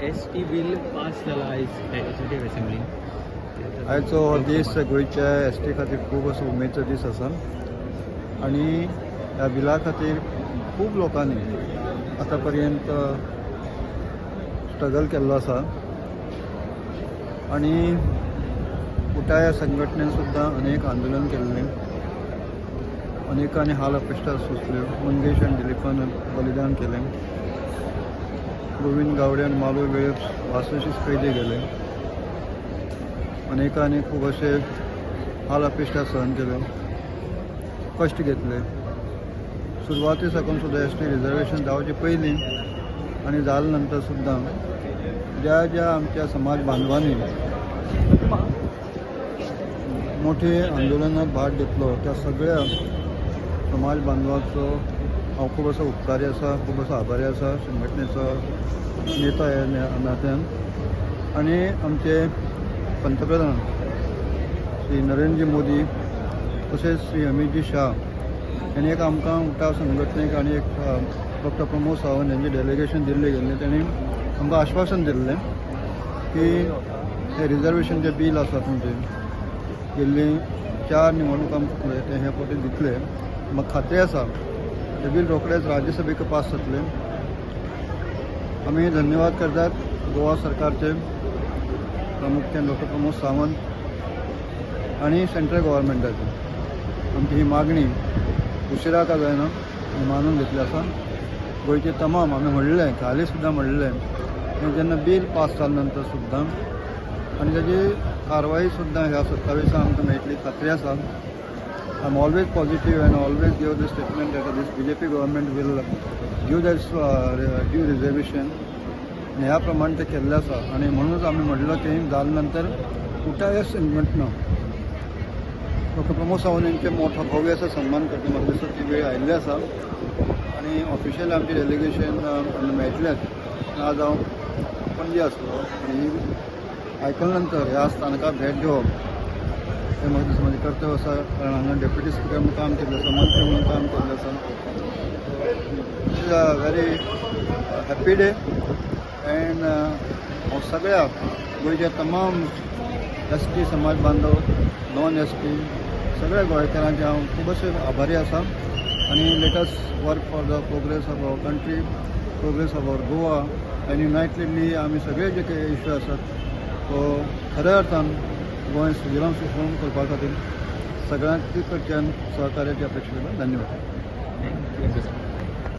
ST. Bill pass जाला आयज legislative असेंब्लीन. आयचो हो दीस गोंयच्या एस.टी. खातीर खूब असो उमेदचो दीस आसा आनी ह्या बिला खातीर खूब लोकांनी आतां पर्यंत स्ट्रगल केल्लो आसा आनी उटाया संघटनेन सुद्दां अनेक आंदोलन केल्लें, अनेकांनी हाल अपेश्टा सोंसल्यो. मंगेश आनी दिलीपान बलिदान केलें. गोविंद गावडे आनी मालू वेळेर वासुशीस कैदी गेले. अनेकांनी खूब अशे हाल अपेश्टा सहन केले, कश्ट घेतले. सुरवाती साकून सुद्दां एस.टी. रिजर्वेशन जावचे पयलीं आनी जाले नंतर सुद्दां ज्या ज्या आमच्या समाज बांदवांनी मोठे आंदोलनात भाग घेतलो त्या सगळ्या समाज बांदवांचो हांव खूब असो उपकारी आसा, खूब असो आभारी आसा संघटनेचो नेता ह्या नात्यान. आनी आमचे पंतप्रधान श्री नरेंद्र मोदी तशेंच श्री अमितजी शाह हांणी एक आमकां उठाव संघटनेक आनी एक डॉक्टर प्रमोद सावंत हांचें डेलिगेशन दिल्लें गेल्लें. तांणी आमकां आश्वासन दिल्लें की हे रिजर्वेशन जे बील आसा तुमचें गेल्ली 4 निवडणुकां फुटले ते हे फावटी दितले. म्हाका खात्री आसा ते बील रोखडेच राज्यसभेक पास जातलें. आमी धन्यवाद करतात गोवा सरकारचे प्रामुख्यान डॉक्टर प्रमोद सावंत आनी सेंट्रल गव्हर्मेंटाचे. आमची ही मागणी उशिरा का जायना मानून घेतली आसा. गोंयचे तमाम आमी म्हणलें हालीं सुद्दां म्हणलें जेन्ना बील पास जाले नंतर सुद्दां आनी ताजी कारवाई सुद्दां ह्या 27 आमकां मेळटली खात्री आसा. I am always positive and always give the statement that this BJP government will give that due reservation. ह्या प्रमाणे ते केल्लें आसा आनी म्हणूनच आमी म्हणलें की जाले नंतर उटाया संघटना डॉक्टर प्रमोद सावंत यांचे मोठा भव्य असा सन्मान करता. म्हाका दिसता ती वेळ आयिल्ली आसा आनी ऑफिशियल आमचे डेलिगेशन मेळटलेंच. आज हांव पणजे आसलो आनी आयकल्या नंतर ह्या स्थानकाक भेट दिवप हें म्हाका दिसता म्हाजें कर्तव्य आसा. कारण हांगा डेप्युटी स्पिकर म्हणून काम केल्लें आसा, मंत्री म्हणून काम केल्लें आसा. It is a very happy day end हांव सगळ्या गोंयच्या तमाम एस.टी. समाज बांदव, नॉन एस.टी. सगळ्या गोंयकारांचे हांव खूब अशे आभारी आसा. आनी let us work for the progress of our country, progress of our Goa आनी युनायटेडली आमी सगळे जे काही इश्यू आसात तो खऱ्या अर्थान गोंय सुजलाम सुफलाम करपा खातीर सगळ्यांक कडच्यान सहकार्याची अपेक्षा करता. धन्यवाद.